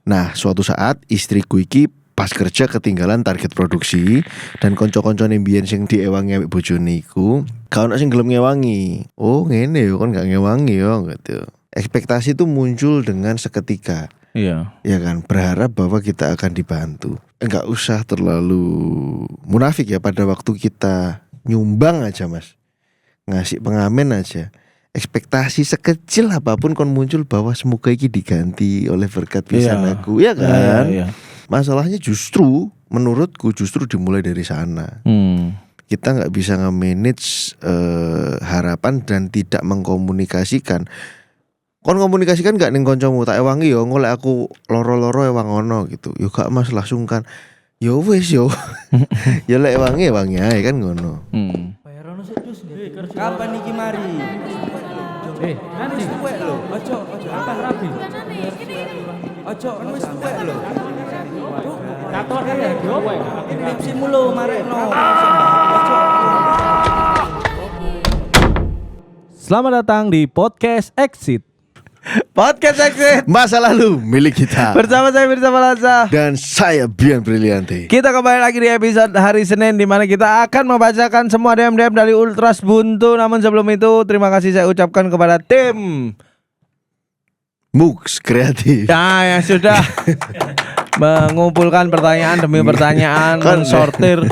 Nah, suatu saat istriku iki pas kerja ketinggalan target produksi dan konco-koncone mbiyen sing diewangi ambek bojone iku, gak ono sing gelem ngewangi. Oh, ngene yo kon gak ngewangi yo gitu. Ekspektasi itu muncul dengan seketika. Iya. Ya kan, berharap bahwa kita akan dibantu. Enggak usah terlalu munafik ya pada waktu kita nyumbang aja, Mas. Ngasih pengamen aja. Ekspektasi sekecil apapun kon muncul bahwa semoga iki diganti oleh berkat pisan aku, ya kan? Iya. Masalahnya justru menurutku justru dimulai dari sana. Kita nggak bisa nge-manage harapan dan tidak mengkomunikasikan. Kon komunikasikan gak ning kancamu tak ewangi yo golek aku loro-loro ewang ono gitu. Yo gak Mas langsung kan. Yo wis yo. Ya lek ewangi ae kan ngono. Bayarono sik dus. Kapan iki mari? Nanti tuwek lho. Ojo apa rabi? Ojo wis tuwek lho. Kator ya yo. Tipsimu lho marekno. Ojo. Selamat datang di Podcast Exit. Podcast Exit Masa lalu milik kita. bersama saya Firza Palazza Dan saya Bian Brilianti. Kita kembali lagi di episode hari Senin, di mana kita akan membacakan semua DM-DM dari Ultras Buntu. Namun sebelum itu terima kasih saya ucapkan kepada tim Mux Kreatif. ya yang sudah mengumpulkan pertanyaan demi pertanyaan, mensortir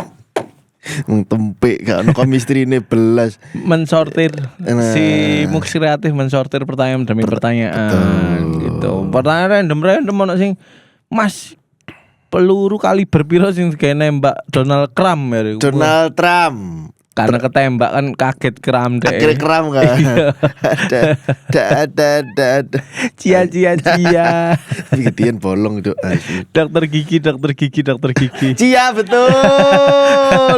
Tempik gak ono kemistrine belas. mensortir si Mux Kreatif mensortir pertanyaan demi pertanyaan gitu. Pertanyaan random ono sing Mas peluru kaliber piro sing kayak nembak Donald Trump ya. Donald Trump. Karena ketembak kan kaget kram deh. Akhirnya kram kan. ada. Cia. Gitian bolong itu. Dokter gigi. Cia betul.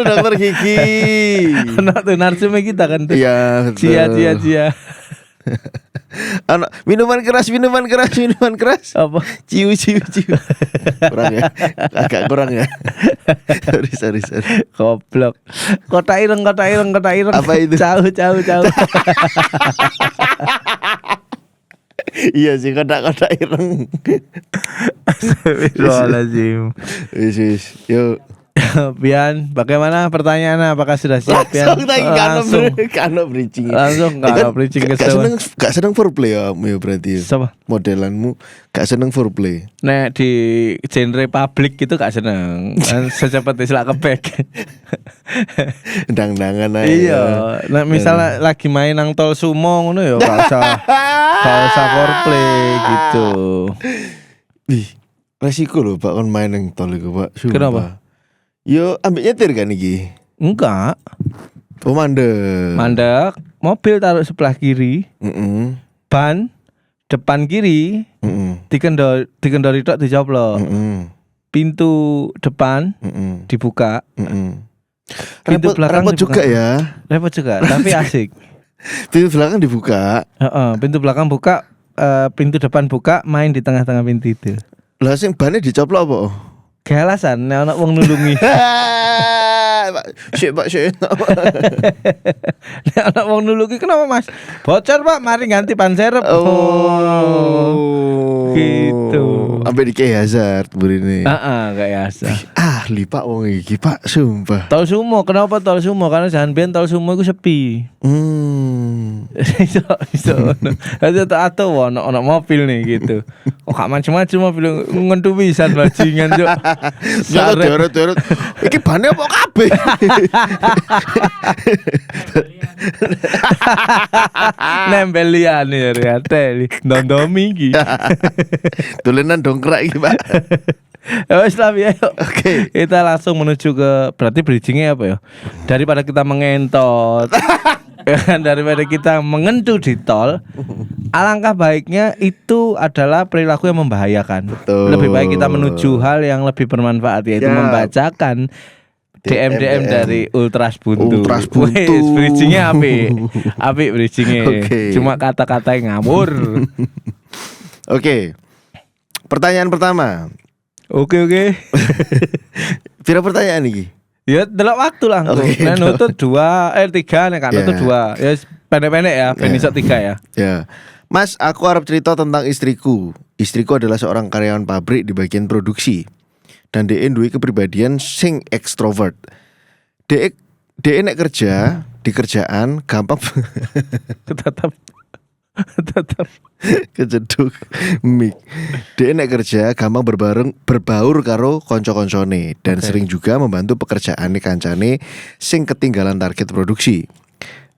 Dokter gigi. Anak tuh narsumnya kita kan tuh. Iya betul. Cia. Anak minuman keras. Apa? Ciu. Kurang ya. Agak kurang ya. Sorry. Goblok. Kota ireng. Apa itu? Jauh. Iya sih kotak-kotak ireng. Astagfirullahaladzim. Wis. Yuk. Bian, bagaimana pertanyaannya? Apakah sudah siap Bian? Langsung kano bridging. Langsung kano bridging ke bawah. Gak seneng foreplay ya berarti. Siapa? Modelanmu gak seneng foreplay. Nek di genre publik gitu gak seneng. Kan secepat istilah kebek. Dang-dangan aja. Iya. Nek misalnya lagi main nang tol sumo ngono ya gak usah foreplay gitu. Ih, resiko loh Pak kon main nang tol iku Pak. Sumpah. Kenapa? Yo ambil nyetir kan iki? Enggak. Oh mandek. Mobil taruh sebelah kiri. Ban depan kiri. Dikendori tok dicoplok. Pintu depan dibuka. Pintu belakang repot juga ya. Repot juga, tapi asik. Pintu belakang dibuka. Pintu belakang buka, pintu depan buka, main di tengah-tengah pintu itu. Lah sing bannya dicoplok apa? Galasan, nek ana wong nulungi. Pak, syek. Nek ana wong nulungi kenapa Mas? Bocor Pak, mari ganti ban serep. Gitu. Sampai di kayak Hazard burine. Kayak asa. Ahli Pak wong iki Pak, sumpah. Tol sumo, kenapa tol sumo? Karena jangan ben tol sumo iku sepi. Iso. Atau ono mobil nih gitu. Oh gak macam-macam mobil ngentu pisan bajingan yo. Deret. Iki bane apa kabeh? Nempel liane ya teli. Nondomi iki. Tulenan dongkrak iki, Pak. Wes lah ya. Oke. Kita langsung menuju ke berarti bridgingnya apa ya? Daripada kita mengentot. Daripada kita mengentu di tol, alangkah baiknya itu adalah perilaku yang membahayakan. Betul. Lebih baik kita menuju hal yang lebih bermanfaat, yaitu membacakan DM dari Ultras Buntu. Wes, bridgingnya apik bridgingnya. Okay. Cuma kata-kata yang ngawur. Oke. Pertanyaan pertama. Oke. Pira pertanyaan iki? Ya delok waktu lah. Nek nutut 3 nek kan nutut 2. Ya pendek-pendek ya, ben iso 3 ya. Ya. Mas, aku harap cerita tentang istriku. istriku adalah seorang karyawan pabrik di bagian produksi. Dan DE duwe kepribadian sing ekstrovert. DE nek kerja di kerjaan gampang tetap kejeduk mic. DE nek kerja gampang berbaur karo konco-koncone dan sering juga membantu pekerjaane kancane sing ketinggalan target produksi.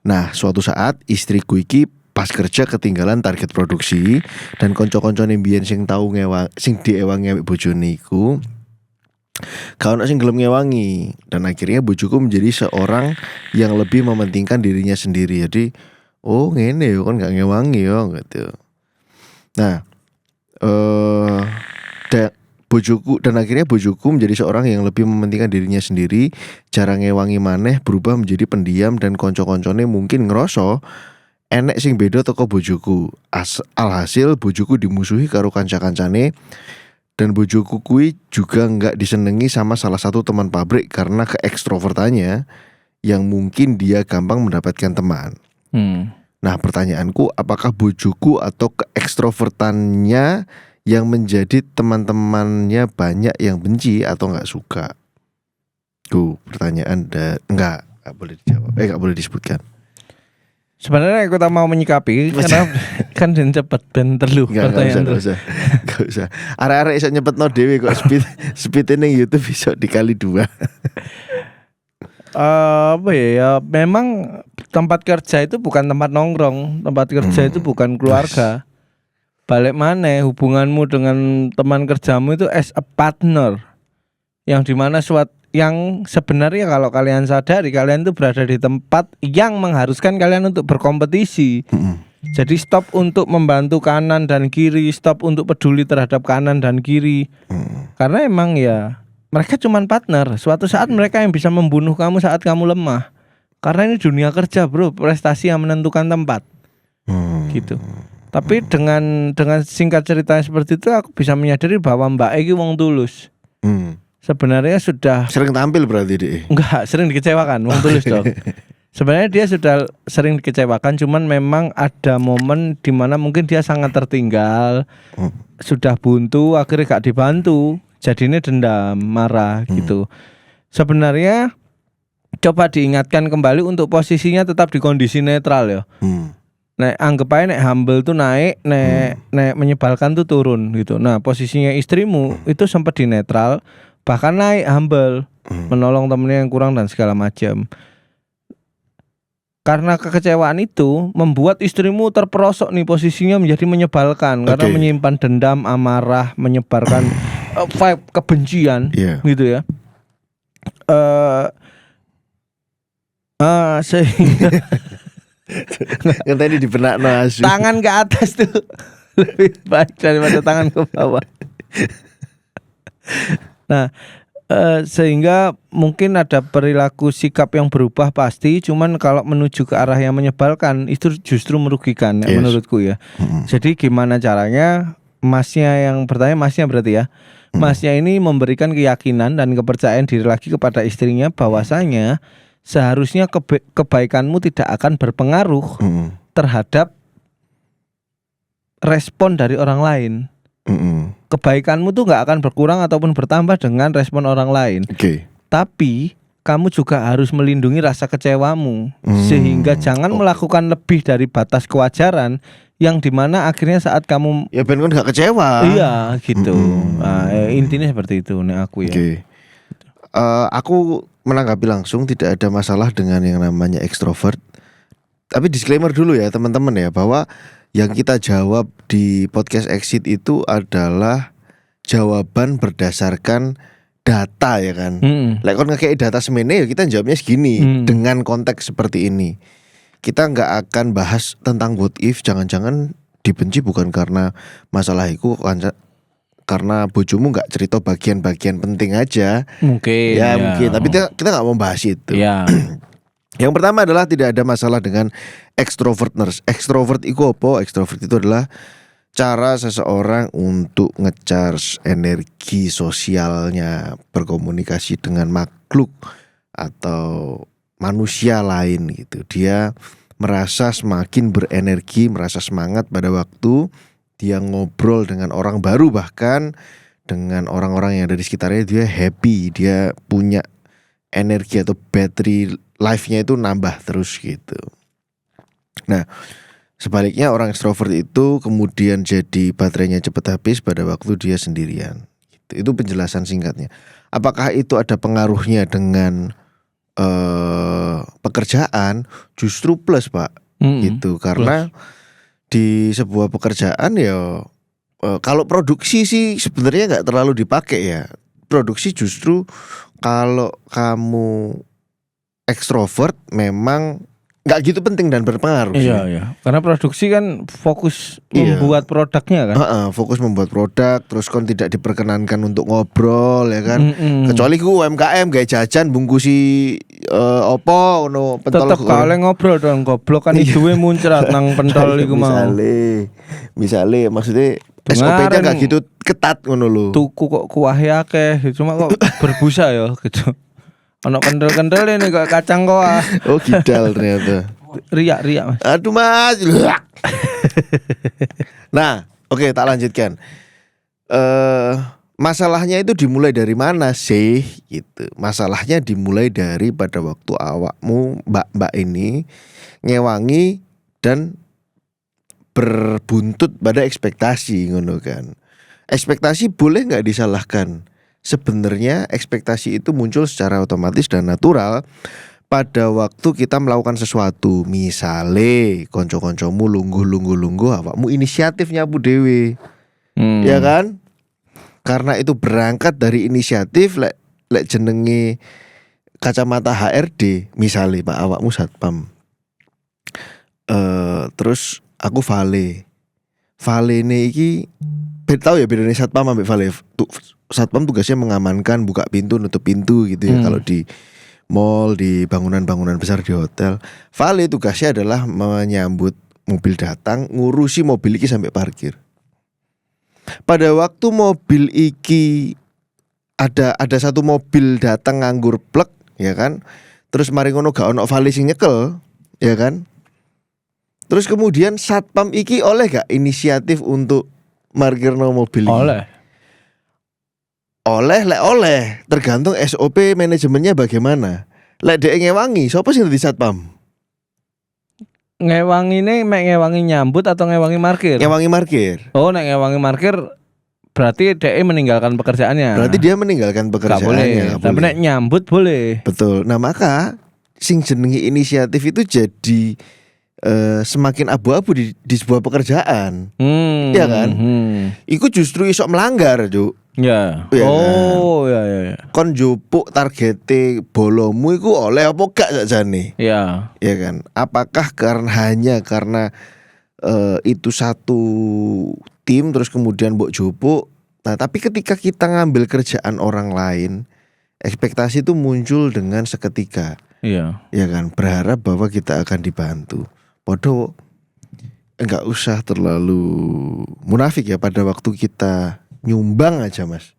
Nah, suatu saat istriku iki pas kerja ketinggalan target produksi dan konco-koncone mbiyen sing tau sing diewangi ambek bojone iku gak ono sing gelem ngewangi dan akhirnya bojoku menjadi seorang yang lebih mementingkan dirinya sendiri. Jadi oh ngene yo kan gak ngewangi yo gitu. Nah, dan akhirnya bojoku menjadi seorang yang lebih mementingkan dirinya sendiri, jarang ngewangi maneh, berubah menjadi pendiam dan konco-koncone mungkin ngeroso enek sing beda teko bojoku. Alhasil bojoku dimusuhi karo kanca-kancane dan bojoku kui juga nggak disenengi sama salah satu teman pabrik karena keekstrovertannya yang mungkin dia gampang mendapatkan teman. Nah, pertanyaanku, apakah bojoku atau keekstrovertannya yang menjadi teman-temannya banyak yang benci atau nggak suka? Pertanyaan nggak boleh dijawab, nggak boleh disebutkan. Sebenarnya aku tak mau menyikapi karena kan den cepet ben terlu pertanyaan terus. Enggak usah. Arek-arek iso nyepetno dhewe kok speed ning YouTube bisa dikali 2. Apa ya, memang tempat kerja itu bukan tempat nongkrong, tempat kerja itu bukan keluarga. Balik mana hubunganmu dengan teman kerjamu itu as a partner, yang dimana yang sebenarnya kalau kalian sadari kalian itu berada di tempat yang mengharuskan kalian untuk berkompetisi. Jadi stop untuk membantu kanan dan kiri, stop untuk peduli terhadap kanan dan kiri. Karena emang ya mereka cuma partner. Suatu saat mereka yang bisa membunuh kamu saat kamu lemah. Karena ini dunia kerja, bro, prestasi yang menentukan tempat. Gitu. Tapi dengan singkat cerita seperti itu aku bisa menyadari bahwa Mbak Egi wong tulus. Sebenarnya sudah sering tampil berarti deh. Enggak, sering dikecewakan, wong tulus dong. Sebenarnya dia sudah sering dikecewakan, cuman memang ada momen di mana mungkin dia sangat tertinggal, sudah buntu, akhirnya gak dibantu, jadinya dendam, marah gitu. Sebenarnya coba diingatkan kembali untuk posisinya tetap di kondisi netral ya. Nek anggap aja nek humble tuh naik, nek menyebalkan tuh turun gitu. Nah, posisinya istrimu itu sempat di netral, bahkan naik humble, menolong temennya yang kurang dan segala macam. Karena kekecewaan itu membuat istrimu terperosok nih, posisinya menjadi menyebalkan karena menyimpan dendam, amarah, menyebarkan vibe kebencian, gitu ya. Sehingga yang tadi di benak asu. Tangan ke atas tuh lebih baik daripada tangan ke bawah. Nah, sehingga mungkin ada perilaku sikap yang berubah pasti, cuman kalau menuju ke arah yang menyebalkan itu justru merugikan menurutku ya. Jadi gimana caranya masnya yang bertanya, masnya berarti ya, masnya ini memberikan keyakinan dan kepercayaan diri lagi kepada istrinya bahwasanya seharusnya kebaikanmu tidak akan berpengaruh terhadap respon dari orang lain. Kebaikanmu tuh gak akan berkurang ataupun bertambah dengan respon orang lain. Tapi kamu juga harus melindungi rasa kecewamu, sehingga jangan melakukan lebih dari batas kewajaran, yang dimana akhirnya saat kamu ya ben kan gak kecewa. Iya gitu. Nah, intinya seperti itu nih aku ya. Aku menanggapi langsung, tidak ada masalah dengan yang namanya ekstrovert. Tapi disclaimer dulu ya teman-teman ya, bahwa yang kita jawab di podcast Exit itu adalah jawaban berdasarkan data ya kan. Lek kon ngekei data semene ya kita jawabnya segini dengan konteks seperti ini. Kita nggak akan bahas tentang what if, jangan-jangan dibenci bukan karena masalah itu, karena bojomu nggak cerita bagian-bagian penting aja. Mungkin. Tapi kita nggak mau bahas itu. Yang pertama adalah tidak ada masalah dengan extrovertness. Extrovert itu apa? Extrovert itu adalah cara seseorang untuk ngecharge energi sosialnya, berkomunikasi dengan makhluk atau manusia lain gitu. Dia merasa semakin berenergi, merasa semangat pada waktu dia ngobrol dengan orang baru, bahkan dengan orang-orang yang ada di sekitarnya, dia happy, dia punya energi atau battery life-nya itu nambah terus gitu. Nah, sebaliknya orang ekstrovert itu kemudian jadi baterainya cepat habis pada waktu dia sendirian. Itu penjelasan singkatnya. Apakah itu ada pengaruhnya dengan pekerjaan? Justru plus, Pak. Gitu. Karena di sebuah pekerjaan ya kalau produksi sih sebenarnya nggak terlalu dipakai ya. Produksi justru kalau kamu ekstrovert memang nggak gitu penting dan berpengaruh. Iya. Karena produksi kan fokus membuat produknya kan. Fokus membuat produk, terus kan tidak diperkenankan untuk ngobrol ya kan. Kecuali ku UMKM gaya jajan bungkusi opo no pentol. Tetep kalian ngobrol dong, goblok kan iduwe muncrat nang pentol iku mau. Misale maksudnya SOP-nya gak gitu ketat ngono lho. Tuku kok kuahe akeh, cuma kok berbusa ya gitu. Ono kendel-kendel ini kok kacang koa. Oh gidal ternyata. Riak Mas. Aduh Mas. Nah, oke, tak lanjutkan. Masalahnya itu dimulai dari mana sih gitu. Masalahnya dimulai dari pada waktu awakmu mbak ini ngewangi dan berbuntut pada ekspektasi ngono kan. Ekspektasi boleh nggak disalahkan. Sebenarnya ekspektasi itu muncul secara otomatis dan natural pada waktu kita melakukan sesuatu. Misale konco-koncomu lungguh awakmu inisiatif nyapu dewe. Ya kan? Karena itu berangkat dari inisiatif lek jenenge kacamata HRD, misale Pak awakmu satpam. Terus aku vale ini iki tahu ya bedanya satpam ambek vale. Satpam tugasnya mengamankan, buka pintu, nutup pintu gitu ya. Kalau di mall, di bangunan-bangunan besar, di hotel. Vale tugasnya adalah menyambut mobil datang, ngurusi mobil iki sampai parkir. Pada waktu mobil iki ada satu mobil datang nganggur plek, ya kan? Terus mari ngono gak ono vale sing nyekel, ya kan? Terus kemudian satpam iki oleh gak inisiatif untuk markirno mobil iki? Oleh, tergantung SOP manajemennya bagaimana. Lek dhek ngewangi, sapa sing dadi satpam? Ngewangi ini ngewangi nyambut atau ngewangi markir? Ngewangi markir. Oh, nek ngewangi markir berarti dhek meninggalkan pekerjaannya. Berarti dia meninggalkan pekerjaannya. Tapi nek nyambut boleh. Betul. Nah, maka sing jenenge inisiatif itu jadi semakin abu-abu di sebuah pekerjaan. Iya kan? Iku justru iso melanggar, Cuk. Ya. Ya. Kon njupuk targete bolomu iku oleh apa gak sakjane? Ya. Ya kan? Apakah hanya karena itu satu tim terus kemudian mbok jupuk? Nah, tapi ketika kita ngambil kerjaan orang lain, ekspektasi itu muncul dengan seketika. Iya. Ya kan? Berharap bahwa kita akan dibantu. Podo enggak usah terlalu munafik ya pada waktu kita nyumbang aja Mas,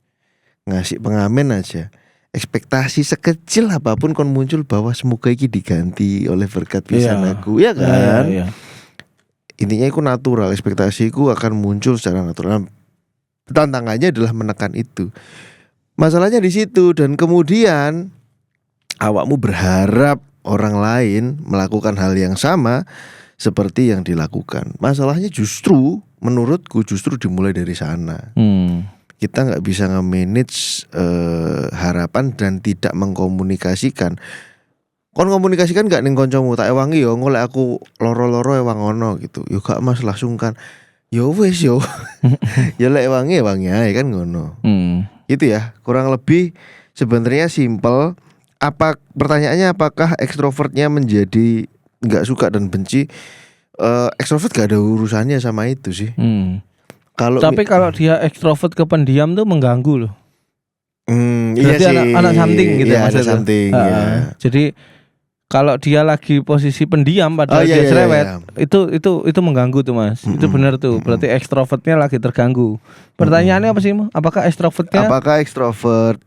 ngasih pengamen aja, ekspektasi sekecil apapun kon muncul bahwa semoga iki diganti oleh berkat pisan aku, ya kan? Iya. Intinya itu natural, ekspektasiku akan muncul secara natural. Tantangannya adalah menekan itu. Masalahnya di situ, dan kemudian awakmu berharap orang lain melakukan hal yang sama seperti yang dilakukan. Masalahnya justru menurutku dimulai dari sana. Kita nggak bisa nge-manage harapan dan tidak mengkomunikasikan. Kon komunikasikan gak ning koncomu, tak ewangi yo ngolek aku loro-loro ewang ono gitu. Yo gak Mas, langsung kan. Yo wis yo. Ya lek ewangi ae kan ngono. Gitu ya. Kurang lebih sebenarnya simple. Pertanyaannya apakah ekstrovertnya menjadi nggak suka dan benci? Ekstrovert gak ada urusannya sama itu sih. Tapi kalau dia ekstrovert ke pendiam tuh mengganggu loh. Iya sih. Anak something gitu ya, anak something, ya. Jadi kalau dia lagi posisi pendiam padahal dia cerewet, itu mengganggu tuh Mas. Itu benar tuh. Berarti ekstrovertnya lagi terganggu. Pertanyaannya apa sih? Apakah ekstrovert?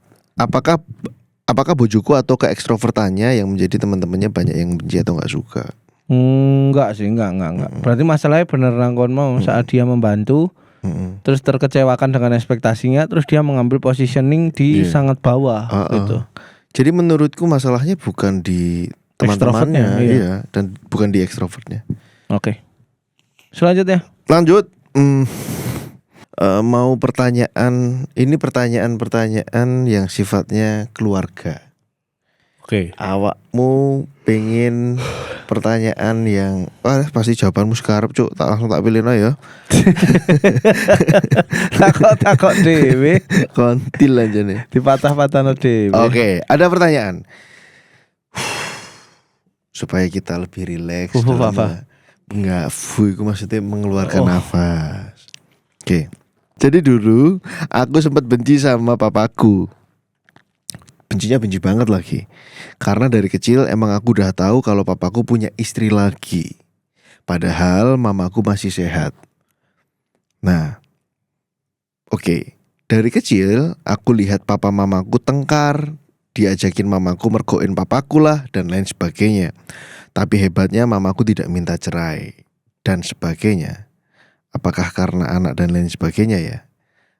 Apakah bojoku atau ke ekstrovertannya yang menjadi teman-temannya banyak yang benci atau nggak suka? Enggak sih, enggak. Berarti masalahnya bener nangkon mau saat dia membantu terus terkecewakan dengan ekspektasinya, terus dia mengambil positioning di sangat bawah gitu. Jadi menurutku masalahnya bukan di teman-temannya, iya, dan bukan di ekstrovertnya. Oke. Selanjutnya. Lanjut. Mau pertanyaan, ini pertanyaan yang sifatnya keluarga. Oke. Awakmu pengen pertanyaan yang pasti jawabanmu sekarang cuk, langsung tak pilih ya. Takut dewe. Kontil aja nih. Dipatah-patahno dewe. Oke, ada pertanyaan. Supaya kita lebih rileks. Enggak, itu maksudnya mengeluarkan nafas. Oke. Jadi dulu aku sempat benci sama papaku. Bencinya benci banget lagi. Karena dari kecil emang aku udah tahu kalau papaku punya istri lagi. Padahal mamaku masih sehat. Nah, oke. Dari kecil aku lihat papa mamaku tengkar, diajakin mamaku mergoin papaku lah dan lain sebagainya. Tapi hebatnya mamaku tidak minta cerai dan sebagainya. Apakah karena anak dan lain sebagainya ya?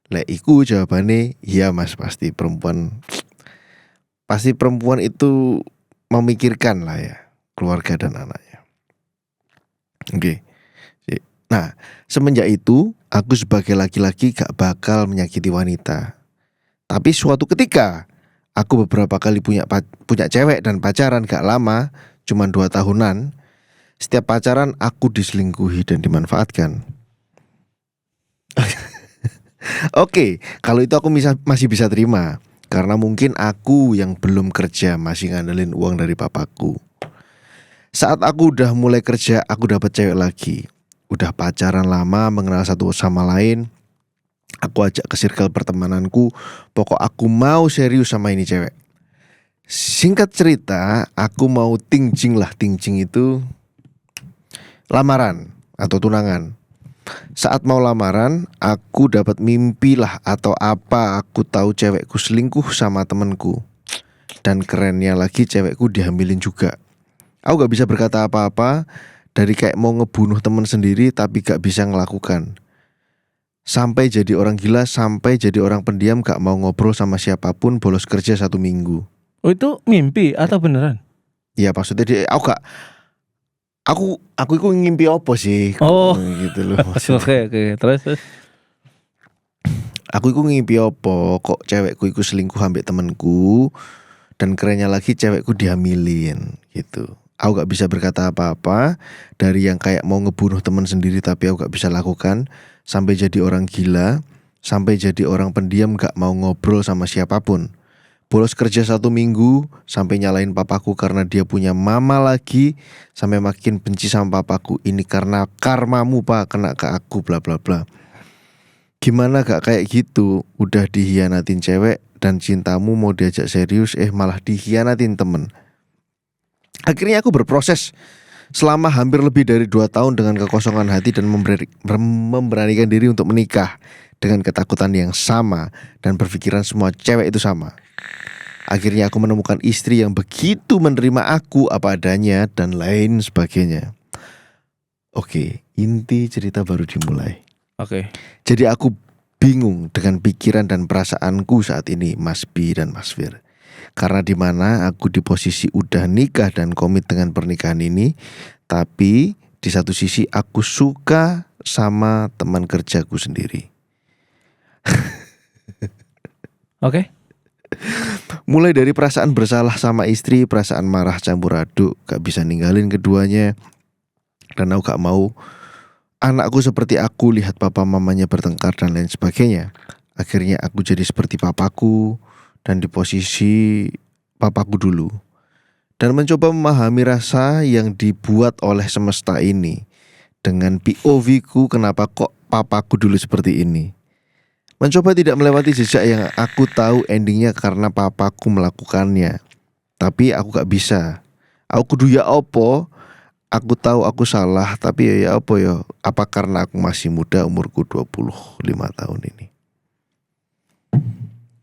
Iku jawabannya iya mas, pasti perempuan itu memikirkan lah ya keluarga dan anaknya. Oke. Nah, semenjak itu aku sebagai laki-laki gak bakal menyakiti wanita. Tapi suatu ketika aku beberapa kali punya cewek dan pacaran gak lama, cuma 2 tahunan. Setiap pacaran aku diselingkuhi dan dimanfaatkan. Oke, kalau itu aku masih bisa terima. Karena mungkin aku yang belum kerja masih ngandelin uang dari papaku. Saat aku udah mulai kerja, aku dapat cewek lagi. Udah pacaran lama, mengenal satu sama lain. Aku ajak ke circle pertemananku. Pokok aku mau serius sama ini cewek. Singkat cerita, aku mau tingjing lah. Tingjing itu lamaran atau tunangan. Saat mau lamaran, aku dapat mimpi lah atau apa, aku tahu cewekku selingkuh sama temenku. Dan kerennya lagi cewekku dihamilin juga. Aku gak bisa berkata apa-apa. Dari kayak mau ngebunuh temen sendiri tapi gak bisa ngelakukan. Sampai jadi orang gila, sampai jadi orang pendiam, gak mau ngobrol sama siapapun, bolos kerja 1 minggu. Oh itu mimpi atau beneran? Ya maksudnya aku itu ngimpi apa sih? Oh gitu loh. Oke. Terus aku itu ngimpi apa? Kok cewekku itu selingkuh ambek temenku. Dan kerennya lagi cewekku dihamilin gitu. Aku gak bisa berkata apa-apa. Dari yang kayak mau ngebunuh teman sendiri tapi aku gak bisa lakukan, sampai jadi orang gila, sampai jadi orang pendiam gak mau ngobrol sama siapapun. Bolos kerja 1 minggu, sampai nyalain papaku karena dia punya mama lagi, sampai makin benci sama papaku. Ini karena karmamu pak, kena ke aku bla bla bla. Gimana gak kayak gitu? Udah dihianatin cewek dan cintamu mau diajak serius, malah dihianatin temen. Akhirnya aku berproses selama hampir lebih dari 2 tahun dengan kekosongan hati dan memberanikan diri untuk menikah dengan ketakutan yang sama dan berpikiran semua cewek itu sama. Akhirnya aku menemukan istri yang begitu menerima aku apa adanya dan lain sebagainya. Oke, inti cerita baru dimulai. Oke. Jadi aku bingung dengan pikiran dan perasaanku saat ini, Mas B dan Mas Fir. Karena dimana aku di posisi udah nikah dan komit dengan pernikahan ini, tapi di satu sisi aku suka sama teman kerjaku sendiri. Oke. Mulai dari perasaan bersalah sama istri, perasaan marah campur aduk, gak bisa ninggalin keduanya. Dan aku gak mau anakku seperti aku, lihat papa mamanya bertengkar dan lain sebagainya. Akhirnya aku jadi seperti papaku dan di posisi papaku dulu. Dan mencoba memahami rasa yang dibuat oleh semesta ini. Dengan POV-ku kenapa kok papaku dulu seperti ini. Mencoba tidak melewati jejak yang aku tahu endingnya karena papaku melakukannya. Tapi aku gak bisa. Aku kudu ya opo. Aku tahu aku salah, tapi ya opo ya. Apa karena aku masih muda, umurku 25 tahun ini.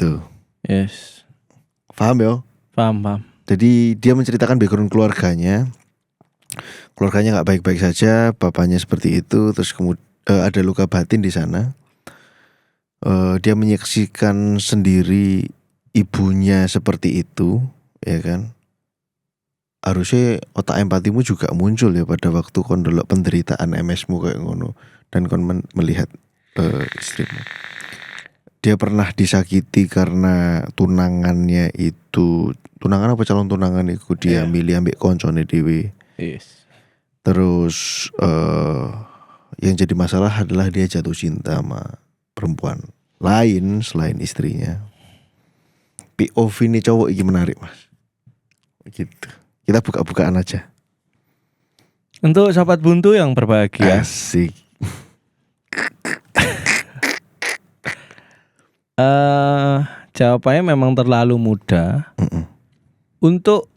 Tuh. Yes. Paham ya? Paham. Jadi dia menceritakan background keluarganya. Keluarganya gak baik-baik saja, bapaknya seperti itu. Terus kemudian ada luka batin di sana. dia menyaksikan sendiri ibunya seperti itu, ya kan? Harusnya otak empatimu juga muncul ya pada waktu kon delok penderitaan MS-mu kayak ngono dan kon melihat istrimu. Dia pernah disakiti karena tunangannya itu, tunangan apa calon tunangan itu dia milih ambek koncone dhewe. Yes. Terus yang jadi masalah adalah dia jatuh cinta sama perempuan lain selain istrinya. POV ini cowok ini menarik mas. Gitu. Kita buka-bukaan aja. Untuk sahabat buntu yang berbahagia. Asik. Jawabannya memang terlalu muda. Untuk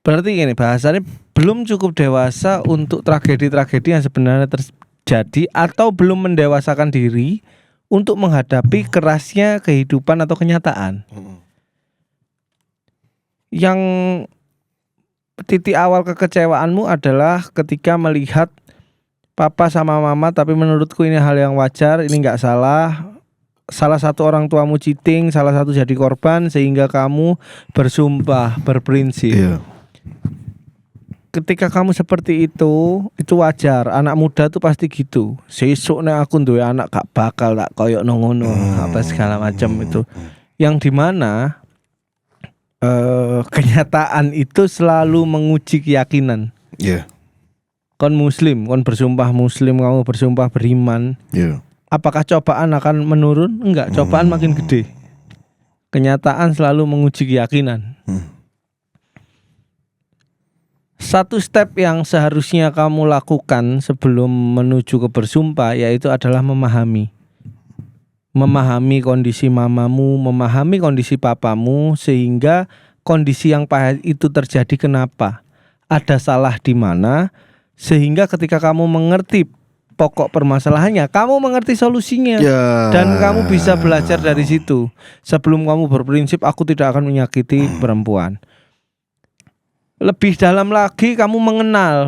berarti gini, bahasanya belum cukup dewasa untuk tragedi-tragedi yang sebenarnya terjadi atau belum mendewasakan diri untuk menghadapi kerasnya kehidupan atau kenyataan. Yang titik awal kekecewaanmu adalah ketika melihat papa sama mama, tapi menurutku ini hal yang wajar, ini nggak salah. Salah satu orang tuamu cheating, salah satu jadi korban sehingga kamu bersumpah, berprinsip. Ketika kamu seperti itu wajar. Anak muda tuh pasti gitu. Sesuk nek aku duwe anak gak bakal tak koyok ngono, apa segala macam itu. Yang dimana kenyataan itu selalu menguji keyakinan. Kon muslim, kon bersumpah muslim, kamu bersumpah beriman. Apakah cobaan akan menurun? Enggak, cobaan makin gede. Kenyataan selalu menguji keyakinan. Satu step yang seharusnya kamu lakukan sebelum menuju ke bersumpah yaitu adalah memahami. Memahami kondisi mamamu, memahami kondisi papamu, sehingga kondisi yang pahit itu terjadi kenapa, ada salah di mana, sehingga ketika kamu mengerti pokok permasalahannya, kamu mengerti solusinya, dan kamu bisa belajar dari situ. Sebelum kamu berprinsip aku tidak akan menyakiti perempuan. Lebih dalam lagi kamu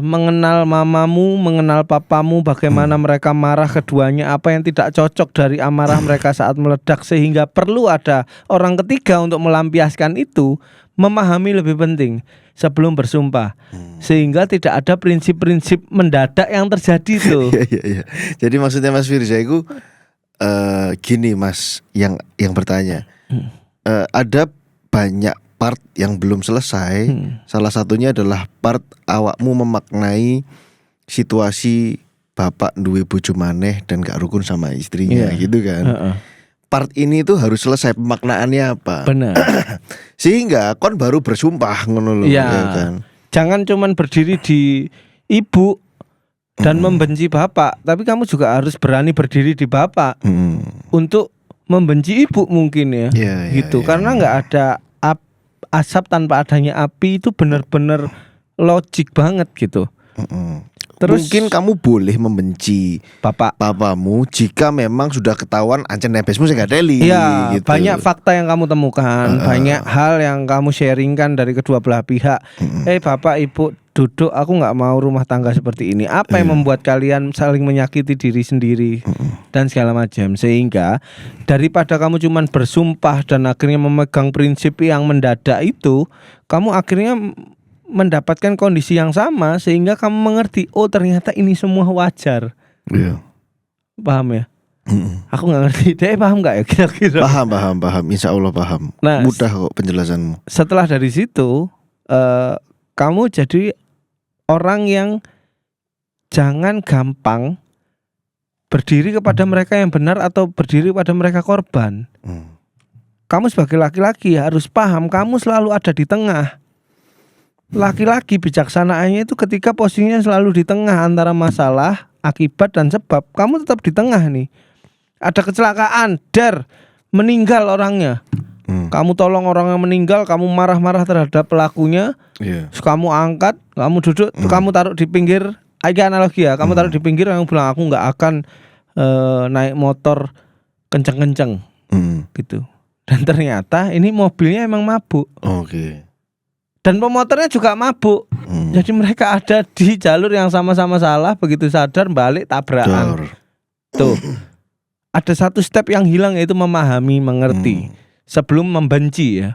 mengenal mamamu, mengenal papamu, bagaimana mereka marah keduanya, apa yang tidak cocok dari amarah mereka saat meledak, sehingga perlu ada orang ketiga untuk melampiaskan itu. Memahami lebih penting sebelum bersumpah, sehingga tidak ada prinsip-prinsip mendadak yang terjadi tuh. Iya. Jadi maksudnya Mas Firza itu gini mas, yang bertanya, ada banyak part yang belum selesai. Salah satunya adalah part awakmu memaknai situasi bapak duwe bojo maneh dan gak rukun sama istrinya, gitu kan. Part ini tuh harus selesai pemaknaannya apa. Benar. Sehingga kon baru bersumpah ngono lho, ya kan. Jangan cuman berdiri di ibu dan membenci bapak, tapi kamu juga harus berani berdiri di bapak untuk membenci ibu mungkin ya. Gitu. Karena nggak ada asap tanpa adanya api, itu benar-benar logik banget gitu. Terus mungkin kamu boleh membenci papamu jika memang sudah ketahuan ancen nebesmu sing gadeli. Iya, gitu. Banyak fakta yang kamu temukan, banyak hal yang kamu sharingkan dari kedua belah pihak. Bapak, ibu, duduk, aku nggak mau rumah tangga seperti ini. Apa yang membuat kalian saling menyakiti diri sendiri dan segala macam. Sehingga daripada kamu cuman bersumpah dan akhirnya memegang prinsip yang mendadak itu, kamu akhirnya mendapatkan kondisi yang sama, sehingga kamu mengerti, oh ternyata ini semua wajar. Paham ya? Aku nggak ngerti, deh paham nggak ya kira-kira? Paham. Insya Allah paham. Nah, mudah kok penjelasanmu. Setelah dari situ, kamu jadi orang yang jangan gampang berdiri kepada mereka yang benar atau berdiri pada mereka korban. Kamu sebagai laki-laki harus paham, kamu selalu ada di tengah. Laki-laki bijaksanaannya itu ketika posisinya selalu di tengah antara masalah, akibat dan sebab. Kamu tetap di tengah nih. Ada kecelakaan, meninggal orangnya. Kamu tolong orang yang meninggal, kamu marah-marah terhadap pelakunya. Kamu angkat, kamu duduk, kamu taruh di pinggir. Ini analogi ya, kamu taruh di pinggir, kamu bilang aku nggak akan naik motor kenceng-kenceng, gitu. Dan ternyata ini mobilnya emang mabuk. Dan pemotornya juga mabuk. Jadi mereka ada di jalur yang sama-sama salah. Begitu sadar balik tabrakan. Tuh. ada satu step yang hilang, yaitu memahami, mengerti sebelum membenci ya.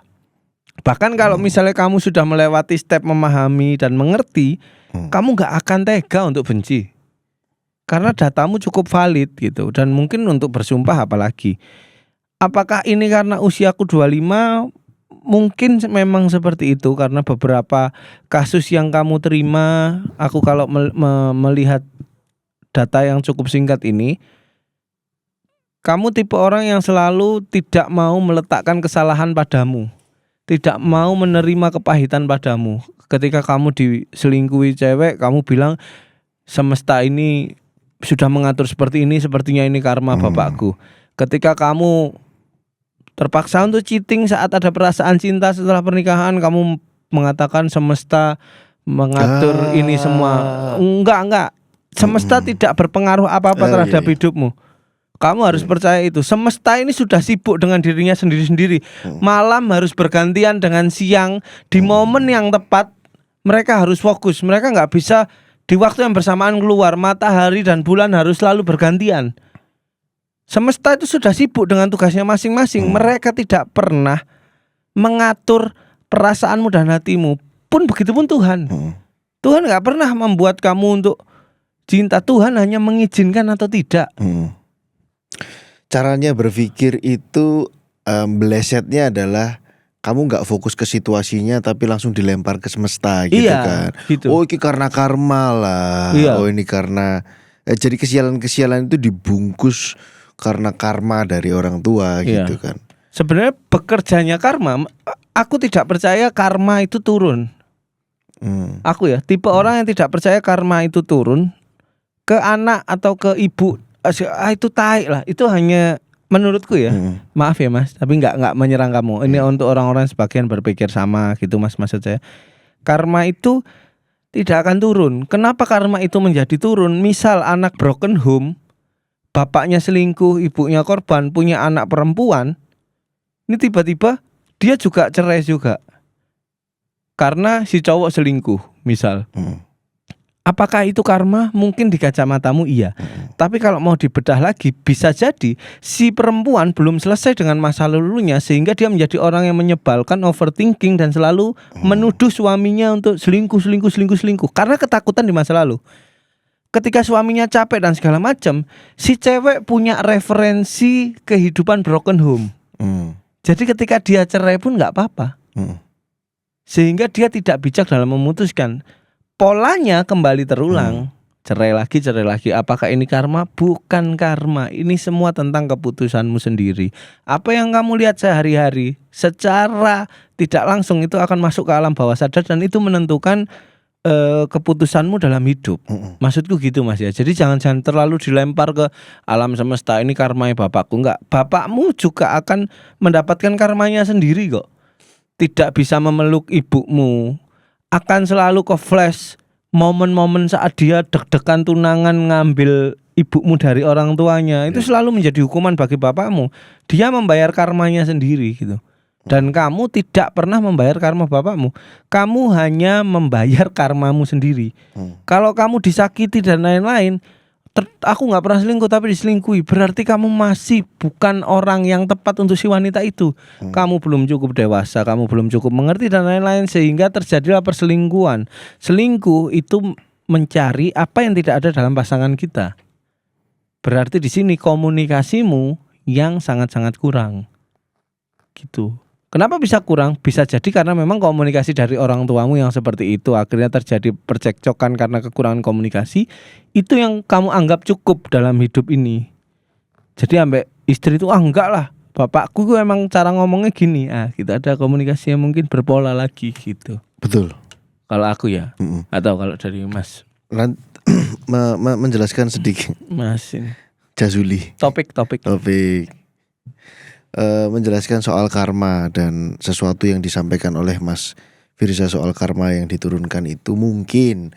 Bahkan kalau misalnya kamu sudah melewati step memahami dan mengerti, kamu gak akan tega untuk benci. Karena datamu cukup valid gitu. Dan mungkin untuk bersumpah apalagi. Apakah ini karena usiaku 25? Mungkin memang seperti itu. Karena beberapa kasus yang kamu terima, aku kalau melihat data yang cukup singkat ini, kamu tipe orang yang selalu tidak mau meletakkan kesalahan padamu, tidak mau menerima kepahitan padamu. Ketika kamu diselingkuhi cewek, kamu bilang semesta ini sudah mengatur seperti ini, sepertinya ini karma bapakku. Ketika kamu terpaksa untuk cheating saat ada perasaan cinta setelah pernikahan, kamu mengatakan semesta mengatur ini semua. Enggak. Semesta tidak berpengaruh apa-apa terhadap hidupmu. Kamu harus percaya itu. Semesta ini sudah sibuk dengan dirinya sendiri-sendiri. Malam harus bergantian dengan siang. Di momen yang tepat mereka harus fokus. Mereka gak bisa di waktu yang bersamaan keluar. Matahari dan bulan harus selalu bergantian. Semesta itu sudah sibuk dengan tugasnya masing-masing. Mereka tidak pernah mengatur perasaanmu dan hatimu. Pun begitupun Tuhan. Tuhan gak pernah membuat kamu untuk cinta. Tuhan hanya mengizinkan atau tidak. Caranya berpikir itu melesetnya adalah kamu gak fokus ke situasinya tapi langsung dilempar ke semesta gitu kan. Gitu. Oh ini karena karma lah. Oh ini karena jadi kesialan-kesialan itu dibungkus karena karma dari orang tua gitu kan. Sebenarnya bekerjanya karma, aku tidak percaya karma itu turun. Aku ya tipe orang yang tidak percaya karma itu turun ke anak atau ke ibu. Itu tai lah. Itu hanya menurutku ya. Maaf ya Mas, tapi nggak menyerang kamu. Ini untuk orang-orang sebagian berpikir sama gitu Mas, maksud saya. Karma itu tidak akan turun. Kenapa karma itu menjadi turun? Misal anak broken home, bapaknya selingkuh, ibunya korban, punya anak perempuan, ini tiba-tiba dia juga cerai juga karena si cowok selingkuh misal. Apakah itu karma? Mungkin di kacamatamu iya. Tapi kalau mau dibedah lagi, bisa jadi si perempuan belum selesai dengan masa lalunya sehingga dia menjadi orang yang menyebalkan, overthinking dan selalu menuduh suaminya untuk selingkuh karena ketakutan di masa lalu. Ketika suaminya capek dan segala macam, si cewek punya referensi kehidupan broken home. Jadi ketika dia cerai pun nggak apa-apa. Sehingga dia tidak bijak dalam memutuskan. Polanya kembali terulang. Cerai lagi. Apakah ini karma? Bukan karma. Ini semua tentang keputusanmu sendiri. Apa yang kamu lihat sehari-hari secara tidak langsung itu akan masuk ke alam bawah sadar dan itu menentukan keputusanmu dalam hidup. Maksudku gitu Mas ya. Jadi jangan terlalu dilempar ke alam semesta. Ini karmanya bapakku. Enggak. Bapakmu juga akan mendapatkan karmanya sendiri kok. Tidak bisa memeluk ibumu. Akan selalu ke flash momen-momen saat dia deg-degan tunangan ngambil ibumu dari orang tuanya. Itu selalu menjadi hukuman bagi bapakmu. Dia membayar karmanya sendiri gitu. Dan kamu tidak pernah membayar karma bapakmu. Kamu hanya membayar karmamu sendiri. Kalau kamu disakiti dan lain-lain, aku gak pernah selingkuh tapi diselingkuhi, berarti kamu masih bukan orang yang tepat untuk si wanita itu. Kamu belum cukup dewasa, kamu belum cukup mengerti dan lain-lain, sehingga terjadilah perselingkuhan. Selingkuh itu mencari apa yang tidak ada dalam pasangan kita. Berarti di sini komunikasimu yang sangat-sangat kurang. Gitu. Kenapa bisa kurang? Bisa jadi karena memang komunikasi dari orang tuamu yang seperti itu. Akhirnya terjadi percekcokan karena kekurangan komunikasi. Itu yang kamu anggap cukup dalam hidup ini. Jadi sampai istri itu enggak lah, bapakku emang cara ngomongnya gini. Kita ada komunikasi yang mungkin berpola lagi gitu. Betul. Kalau aku ya. Atau kalau dari Mas menjelaskan sedikit Mas ini. Jazuli. Topik menjelaskan soal karma dan sesuatu yang disampaikan oleh Mas Firza soal karma yang diturunkan itu mungkin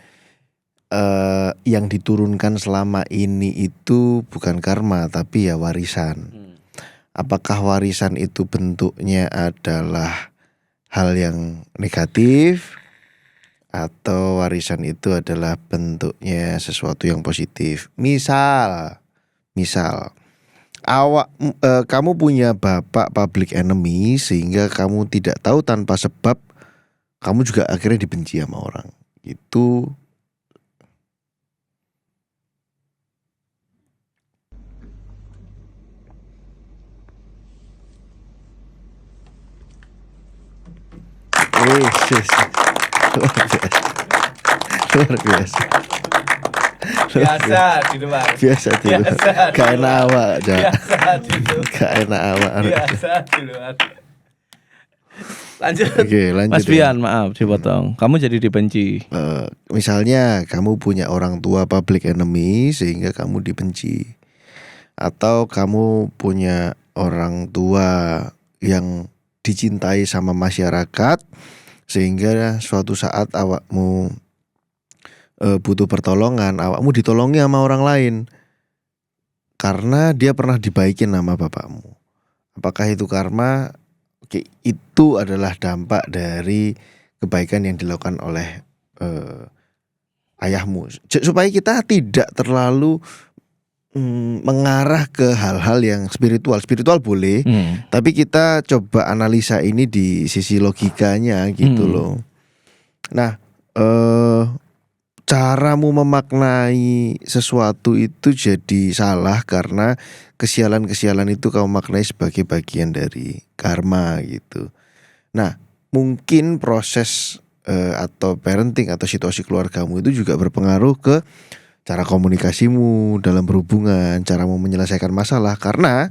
yang diturunkan selama ini itu bukan karma tapi ya warisan. Apakah warisan itu bentuknya adalah hal yang negatif atau warisan itu adalah bentuknya sesuatu yang positif? Misal kamu punya bapak public enemy sehingga kamu tidak tahu tanpa sebab kamu juga akhirnya dibenci sama orang. Itu luar biasa. Biasa di luar. Biasa di luar. Gak enak awak, Biasa di luar. Gak enak awak. Biasa di luar. Lanjut. Oke, lanjut. Mas Fian, maaf dipotong. Kamu jadi dibenci. Misalnya kamu punya orang tua public enemy sehingga kamu dibenci. Atau kamu punya orang tua yang dicintai sama masyarakat sehingga suatu saat awakmu butuh pertolongan, awakmu ditolongi sama orang lain karena dia pernah dibaikin sama bapakmu. Apakah itu karma? Oke, itu adalah dampak dari kebaikan yang dilakukan oleh ayahmu. Supaya kita tidak terlalu mengarah ke hal-hal yang spiritual. Spiritual boleh, tapi kita coba analisa ini di sisi logikanya gitu loh. Nah, caramu memaknai sesuatu itu jadi salah karena kesialan-kesialan itu kamu maknai sebagai bagian dari karma gitu. Nah, mungkin proses atau parenting atau situasi keluargamu itu juga berpengaruh ke cara komunikasimu dalam berhubungan, caramu menyelesaikan masalah. Karena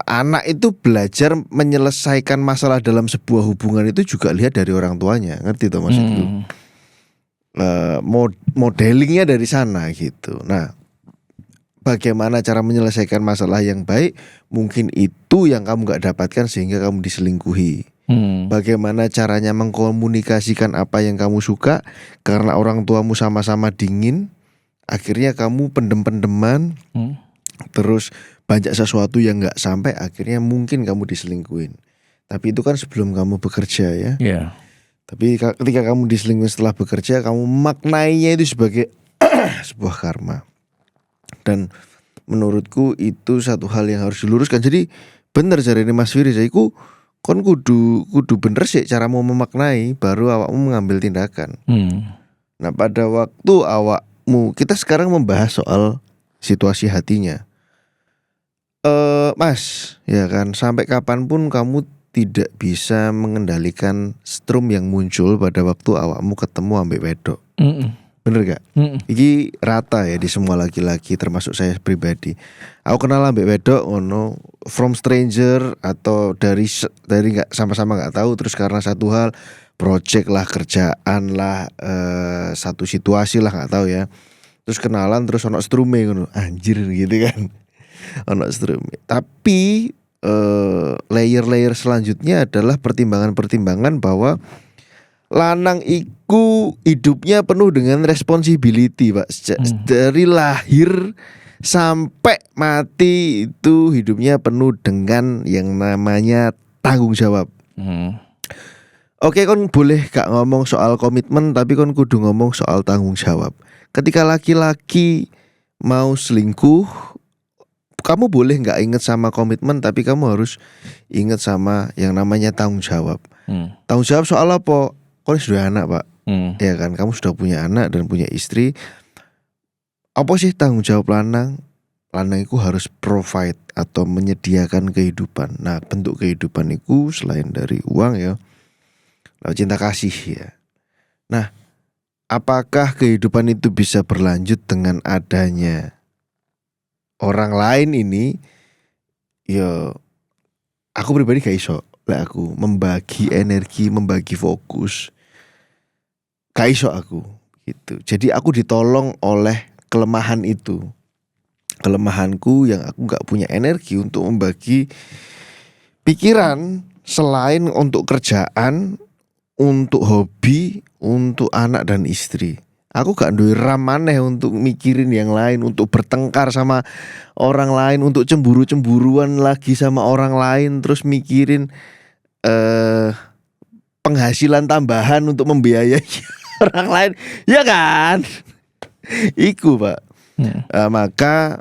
anak itu belajar menyelesaikan masalah dalam sebuah hubungan itu juga lihat dari orang tuanya. Ngerti tuh maksudku? Modelingnya dari sana gitu. Nah, bagaimana cara menyelesaikan masalah yang baik, mungkin itu yang kamu gak dapatkan sehingga kamu diselingkuhi. Bagaimana caranya mengkomunikasikan apa yang kamu suka karena orang tuamu sama-sama dingin, akhirnya kamu pendem-pendeman, terus banyak sesuatu yang gak sampai, akhirnya mungkin kamu diselingkuhin. Tapi itu kan sebelum kamu bekerja ya. Yeah. Tapi ketika kamu diselingkuhin setelah bekerja, kamu maknainya itu sebagai sebuah karma. Dan menurutku itu satu hal yang harus diluruskan. Jadi bener jare ini Mas Firi, iku kon kudu bener sih cara mau memaknai baru awakmu mengambil tindakan. Nah, pada waktu awakmu, kita sekarang membahas soal situasi hatinya. Mas, ya kan, sampai kapanpun kamu tidak bisa mengendalikan strum yang muncul pada waktu awakmu ketemu ambek wedok. Bener gak? Iki rata ya di semua laki-laki termasuk saya pribadi. Aku kenal ambek wedok ono from stranger atau dari nggak sama-sama nggak tahu, terus karena satu hal, project lah, kerjaan lah, satu situasi lah nggak tahu ya. Terus kenalan terus ono strume ngono. Anjir gitu kan. Ono strume. Tapi layer-layer selanjutnya adalah pertimbangan-pertimbangan bahwa lanang iku hidupnya penuh dengan responsibility, Pak. Dari lahir sampai mati itu hidupnya penuh dengan yang namanya tanggung jawab. Oke, kon boleh gak ngomong soal komitmen, tapi kon kudu ngomong soal tanggung jawab. Ketika laki-laki mau selingkuh, kamu boleh gak inget sama komitmen, tapi kamu harus inget sama yang namanya tanggung jawab. Tanggung jawab soal apa? Kon sudah anak, Pak. Ya kan, kamu sudah punya anak dan punya istri. Apa sih tanggung jawab lanang? Lanang itu harus provide atau menyediakan kehidupan. Nah, bentuk kehidupan itu selain dari uang ya, cinta kasih ya. Nah, apakah kehidupan itu bisa berlanjut dengan adanya orang lain ini? Ya, aku pribadi gak iso. Lah aku membagi energi, membagi fokus. Gak iso aku gitu. Jadi aku ditolong oleh kelemahan itu. Kelemahanku yang aku gak punya energi untuk membagi pikiran selain untuk kerjaan, untuk hobi, untuk anak dan istri. Aku gak duwe ram maneh untuk mikirin yang lain, untuk bertengkar sama orang lain, untuk cemburu-cemburuan lagi sama orang lain, terus mikirin penghasilan tambahan untuk membiayai orang lain. Ya kan? Iku, Pak. Maka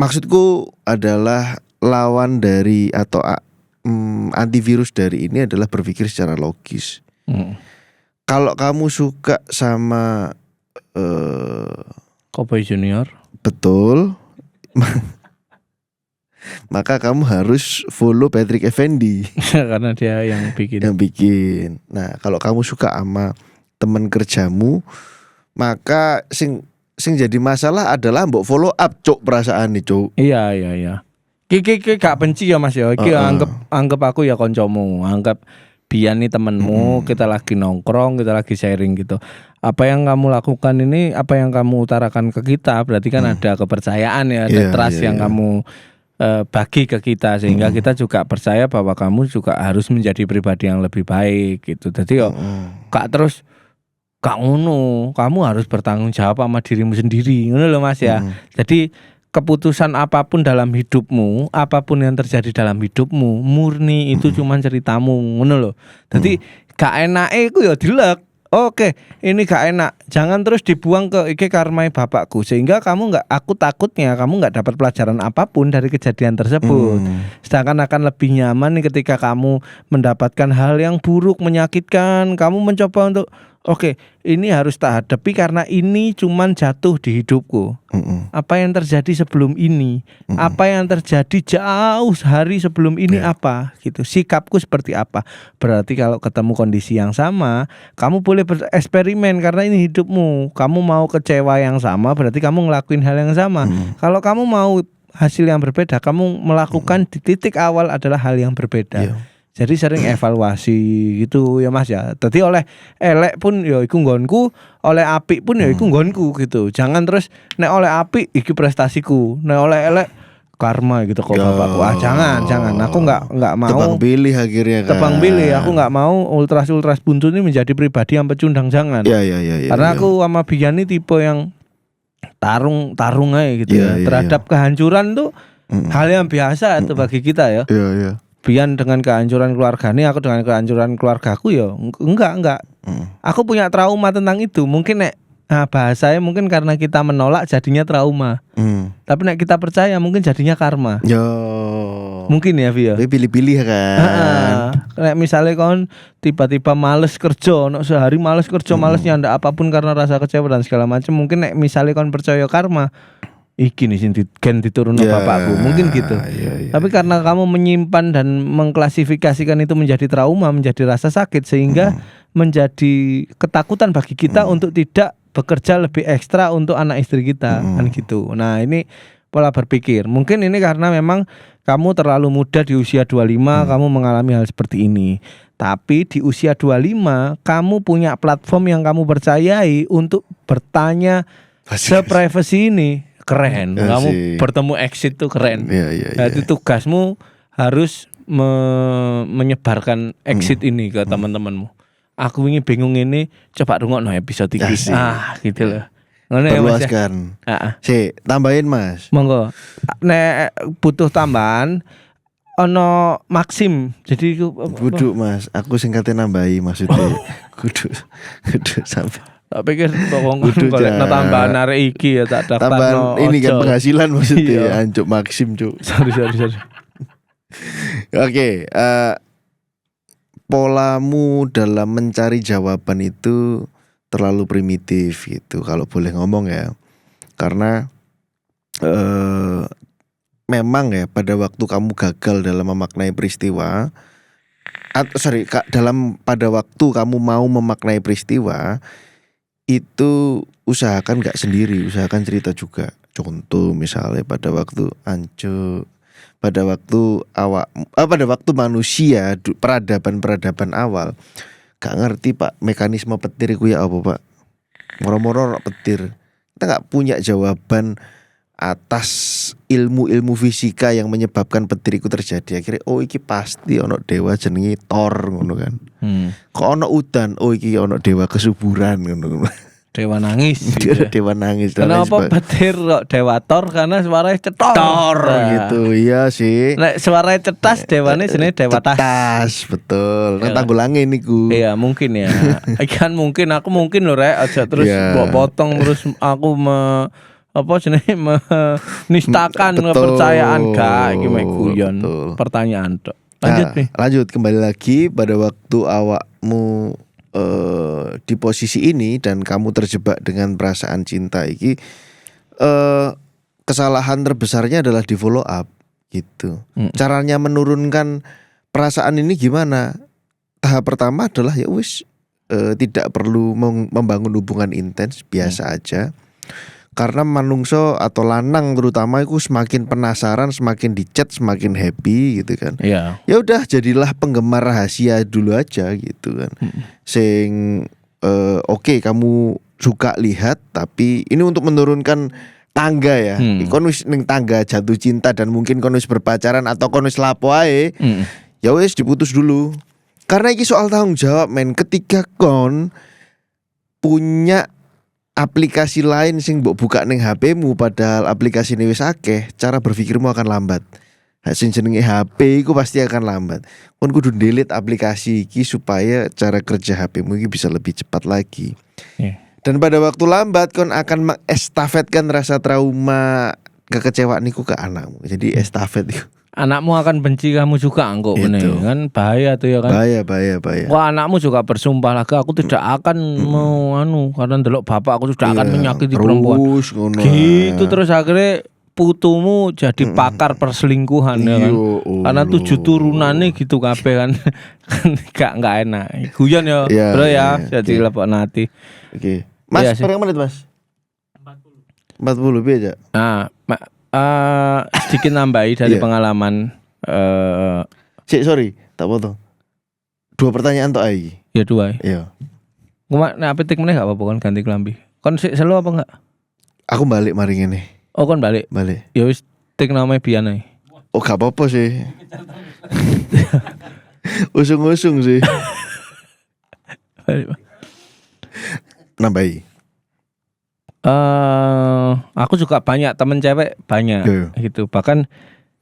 maksudku adalah lawan dari atau antivirus dari ini adalah berpikir secara logis. Kalau kamu suka sama Cowboy Junior, betul, maka kamu harus follow Patrick Effendi karena dia yang bikin. Nah, kalau kamu suka sama teman kerjamu, maka sing jadi masalah adalah mbok follow up cuk perasaan nih cuk. Iya. Ki gak benci ya Mas ya. Ki anggap aku ya koncomu, anggap Bian nih temenmu, kita lagi nongkrong, kita lagi sharing gitu. Apa yang kamu lakukan ini, apa yang kamu utarakan ke kita, berarti kan ada kepercayaan ya, ada trust yang kamu bagi ke kita, sehingga kita juga percaya bahwa kamu juga harus menjadi pribadi yang lebih baik gitu. Jadi yo gak terus gak ngono, kamu harus bertanggung jawab sama dirimu sendiri, ngono loh Mas ya. Jadi keputusan apapun dalam hidupmu, apapun yang terjadi dalam hidupmu, murni itu cuma ceritamu, ngono loh. Jadi gak enake iku ya dilek. Oke, ini gak enak. Jangan terus dibuang ke iki karmai bapakku, sehingga aku takutnya kamu nggak dapat pelajaran apapun dari kejadian tersebut. Sedangkan akan lebih nyaman nih ketika kamu mendapatkan hal yang buruk, menyakitkan, kamu mencoba untuk oke, ini harus tak hadapi karena ini cuman jatuh di hidupku. Apa yang terjadi sebelum ini? Apa yang terjadi jauh hari sebelum ini apa? Gitu. Sikapku seperti apa? Berarti kalau ketemu kondisi yang sama, kamu boleh bereksperimen karena ini hidupmu. Kamu mau kecewa yang sama, berarti kamu ngelakuin hal yang sama. Kalau kamu mau hasil yang berbeda, kamu melakukan di titik awal adalah hal yang berbeda. Jadi sering evaluasi gitu ya Mas ya. Jadi oleh elek pun ya iku nggonku, oleh apik pun ya iku nggonku gitu. Jangan terus nek oleh apik iki prestasiku, nek oleh elek karma gitu kok bapakku. Jangan. Aku enggak mau. Tebang pilih akhirnya kan. Tebang pilih, aku enggak mau ultras buntu ini menjadi pribadi yang pecundang, jangan. Iya. Karena aku sama Bian ini tipe yang tarung aja gitu ya. Terhadap kehancuran tuh hal yang biasa itu bagi kita ya. Iya. Bian dengan kehancuran keluarganya, aku dengan kehancuran keluargaku ya enggak. Aku punya trauma tentang itu. Mungkin bahasanya mungkin karena kita menolak jadinya trauma. Tapi nek kita percaya mungkin jadinya karma. Mungkin ya Via. Pilih-pilih kan. Nek misalnya kon tiba-tiba males kerja, sehari males kerja, males nyandak apapun karena rasa kecewa dan segala macam. Mungkin nek misalnya kon percaya karma, iki nih sing diturunno bapakku, mungkin gitu. Tapi karena kamu menyimpan dan mengklasifikasikan itu menjadi trauma, menjadi rasa sakit, sehingga menjadi ketakutan bagi kita untuk tidak bekerja lebih ekstra untuk anak istri kita, kan gitu. Nah, ini pola berpikir. Mungkin ini karena memang kamu terlalu muda di usia 25, kamu mengalami hal seperti ini. Tapi di usia 25, kamu punya platform yang kamu percayai untuk bertanya se-privacy ini. Keren, kamu bertemu exit tuh keren. Jadi tugasmu harus menyebarkan exit ini ke teman-temanmu. Aku ingin bingung ini, coba rungokno episode ini. Gitu loh. Perluaskan. Tambahin Mas. Monggo. Nek butuh tambahan, ono Maxim. Jadi kudu Mas, aku singkatnya nambahi maksudnya. Kudu sampai. Tak pikir bokong golek tambahan arek iki ya tak daftar. Tambahan ini kan penghasilan maksudnya Ancuk Maxim cuk. Sorry. Oke, polamu dalam mencari jawaban itu terlalu primitif gitu kalau boleh ngomong ya. Karena memang ya pada waktu kamu gagal dalam memaknai peristiwa pada waktu kamu mau memaknai peristiwa itu usahakan gak sendiri, usahakan cerita juga. Contoh misalnya pada waktu pada waktu manusia peradaban awal gak ngerti Pak mekanisme petir itu ya apa Pak. Moro-moro petir. Kita gak punya jawaban atas ilmu fisika yang menyebabkan petir itu terjadi. Akhirnya iki pasti ono dewa jenenge Thor ngono kan. Kok ono udan, iki ono dewa kesuburan ngono. Dewa nangis. Dewa nangis. Kenapa petir kok dewa Thor? Karena suaranya cetor gitu. Iya sih. Nek suaranya cetas dewane jenenge dewa tas. Betul. Nang Tanggulangin niku. Iya, mungkin ya. Kan mungkin aku lho rek aja terus potong terus aku apa jenenge menistakan Betul, kepercayaan gak iki mek guyon. betul. Pertanyaan tok. Lanjut Nah, nih. lanjut kembali lagi pada waktu awakmu di posisi ini dan kamu terjebak dengan perasaan cinta iki, kesalahan terbesarnya adalah di follow up gitu. Caranya menurunkan perasaan ini gimana? Tahap pertama adalah ya wis, tidak perlu membangun hubungan intens, biasa aja. Karena manungso atau lanang terutama itu semakin penasaran, semakin dicat semakin happy gitu kan. Iya. Ya udah jadilah penggemar rahasia dulu aja gitu kan. Sing oke, kamu suka lihat, tapi ini untuk menurunkan tangga ya. Kon wis ning tangga jatuh cinta dan mungkin kon wis berpacaran atau kon wis lapo ae. Ya wis diputus dulu. Karena ini soal tanggung jawab men. Ketika kon punya aplikasi lain sing mbok buka ning HP-mu padahal aplikasi ini wis akeh, cara berpikirmu akan lambat. Sing jenenge HP iku pasti akan lambat. Kon kudu delete aplikasi iki supaya cara kerja HP-mu iki bisa lebih cepat lagi. Dan pada waktu lambat kon akan mengestafetkan rasa trauma kekecewaan iku ke anakmu. Jadi estafet itu. Anakmu akan benci kamu juga engkau bener kan, bahaya tuh ya kan. Bahaya. Wah, anakmu juga bersumpah lagi aku tidak akan mau karena ndelok bapak aku sudah akan menyakiti perempuan. Gitu terus akhirnya putumu jadi pakar perselingkuhan ya kan. Karena 7 turunannya gitu kabeh kan. Enggak enak. Guyon ya, bro ya. Jadi lepok nanti. Oke. Mas, berapa menit Mas? 40 aja. Nah, sedikit nambahi dari pengalaman. Sorry, tak potong. 2 pertanyaan tok iki. Ya 2. Iya. Nek apetik meneh gak apa-apa kan ganti kelambi. Kon sik selo apa enggak? Aku balik mari ngene. Oh, kon balik. Ya wis tik namanya biyen ae. Oh, gak apa-apa sih. Usung-usung sih. Nambahi. Aku juga banyak temen cewek banyak gitu. Bahkan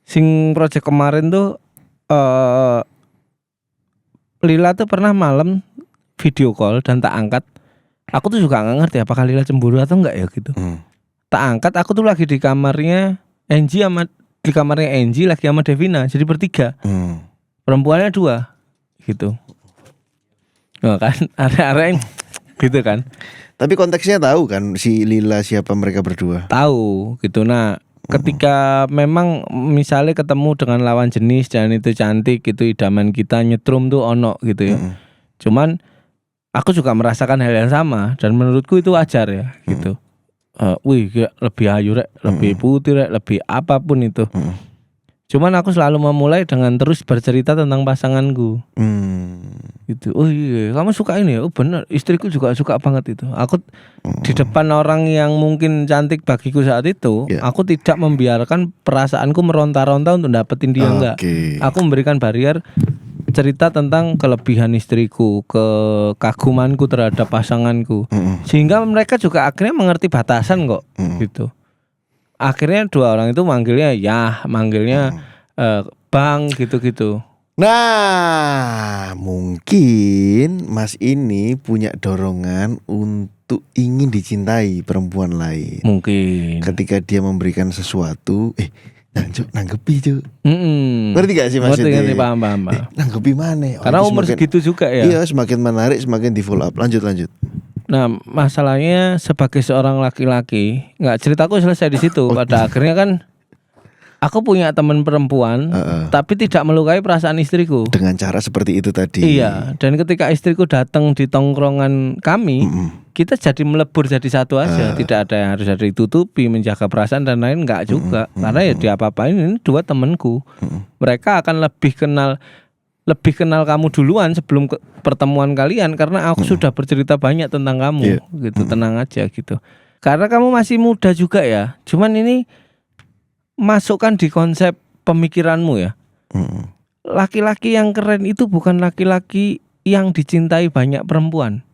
sing project kemarin tuh Lila tuh pernah malam video call dan tak angkat. Aku tuh juga gak ngerti apakah Lila cemburu atau enggak ya gitu. Tak angkat, aku tuh lagi di kamarnya Angie lagi sama Devina, jadi bertiga. Perempuannya 2 gitu. Nah, kan ada gitu kan. Tapi konteksnya tahu kan si Lila siapa mereka berdua? Tahu gitu. Nah, ketika memang misalnya ketemu dengan lawan jenis dan itu cantik gitu, idaman kita nyetrum tuh ono gitu ya. Cuman aku juga merasakan hal yang sama dan menurutku itu wajar ya gitu. Wih, lebih ayu rek, lebih putih rek, lebih apapun itu. Cuman aku selalu memulai dengan terus bercerita tentang pasanganku. Gitu. Oh iya, kamu suka ini ya? Oh benar, istriku juga suka banget itu. Aku di depan orang yang mungkin cantik bagiku saat itu, aku tidak membiarkan perasaanku meronta-ronta untuk dapetin dia enggak. Aku memberikan barrier cerita tentang kelebihan istriku, kekagumanku terhadap pasanganku. Sehingga mereka juga akhirnya mengerti batasan kok. Gitu. Akhirnya 2 orang itu manggilnya Bang gitu-gitu. Nah, mungkin Mas ini punya dorongan untuk ingin dicintai perempuan lain. Mungkin. Ketika dia memberikan sesuatu, nanggepi Cuk. Ngerti gak sih Mas? Ngerti paham. Nanggepi mana? Karena umur segitu juga ya. Iya, semakin menarik, semakin di follow up. Lanjut. Nah, masalahnya sebagai seorang laki-laki, ceritaku selesai di situ. Pada akhirnya kan aku punya teman perempuan, tapi tidak melukai perasaan istriku. Dengan cara seperti itu tadi. Iya, dan ketika istriku datang di tongkrongan kami, kita jadi melebur jadi satu aja. Tidak ada yang harus ditutupi, menjaga perasaan dan lain enggak juga. Karena ya diapa-apain ini 2 temanku. Mereka akan lebih kenal kamu duluan sebelum pertemuan kalian karena aku sudah bercerita banyak tentang kamu gitu. Tenang aja gitu. Karena kamu masih muda juga ya. Cuman ini masukkan di konsep pemikiranmu ya. Laki-laki yang keren itu bukan laki-laki yang dicintai banyak perempuan.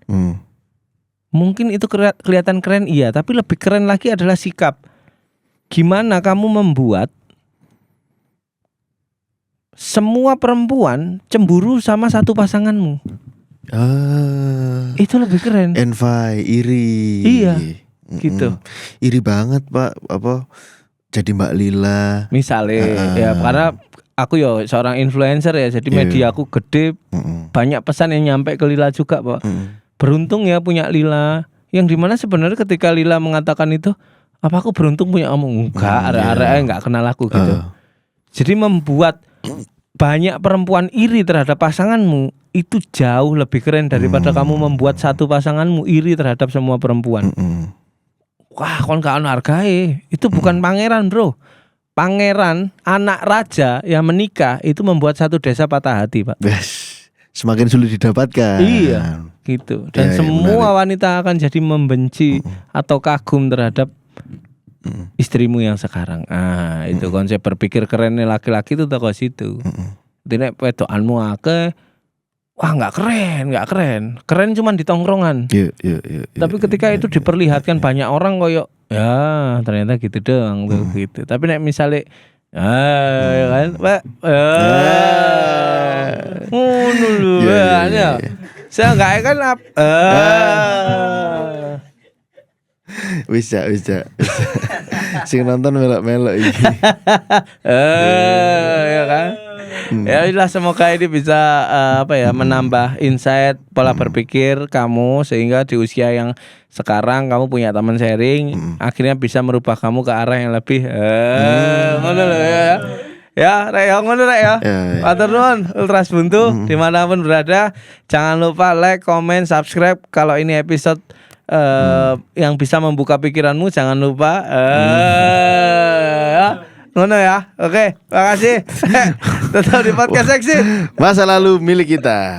Mungkin itu kelihatan keren iya, tapi lebih keren lagi adalah sikap. Gimana kamu membuat semua perempuan cemburu sama satu pasanganmu. Itu lebih keren. Envy, iri. Iya. gitu. Iri banget Pak, apa jadi Mbak Lila. Misalnya ya karena aku ya seorang influencer ya, jadi media aku gede, banyak pesan yang nyampe ke Lila juga Pak. Beruntung ya punya Lila, yang dimana sebenarnya ketika Lila mengatakan itu, apa aku beruntung punya kamu? Enggak, arek-arek enggak kenal aku gitu. Jadi membuat banyak perempuan iri terhadap pasanganmu itu jauh lebih keren daripada kamu membuat satu pasanganmu iri terhadap semua perempuan. Wah, kon gak ono hargae. Itu bukan pangeran, Bro. Pangeran, anak raja yang menikah itu membuat satu desa patah hati, Pak. Semakin sulit didapatkan. Iya, gitu. Dan semua wanita akan jadi membenci atau kagum terhadap istrimu yang sekarang. Itu konsep berpikir kerennya laki-laki itu toko situ. Tidak pedokanmu akeh, wah nggak keren. Keren cuman di tongkrongan. Tapi ketika itu diperlihatkan banyak orang koyo, ya ternyata gitu doang tuh gitu. Tapi nek misalnya ya kan, Pak. Ngono lho. Saya enggak kan Bisa. Sing nonton melok-melok iki. Ya kan? Ya udah, semoga ini bisa menambah insight pola berpikir kamu sehingga di usia yang sekarang kamu punya teman sharing akhirnya bisa merubah kamu ke arah yang lebih ngono lho ya. Ya, rek ya ngono rek ya. Matur nuwun Ultras Buntu dimanapun berada. Jangan lupa like, comment, subscribe. Kalau ini episode yang bisa membuka pikiranmu, jangan lupa ngono ya. Oke, makasih. Tetap di podcast seksi. Masa lalu milik kita.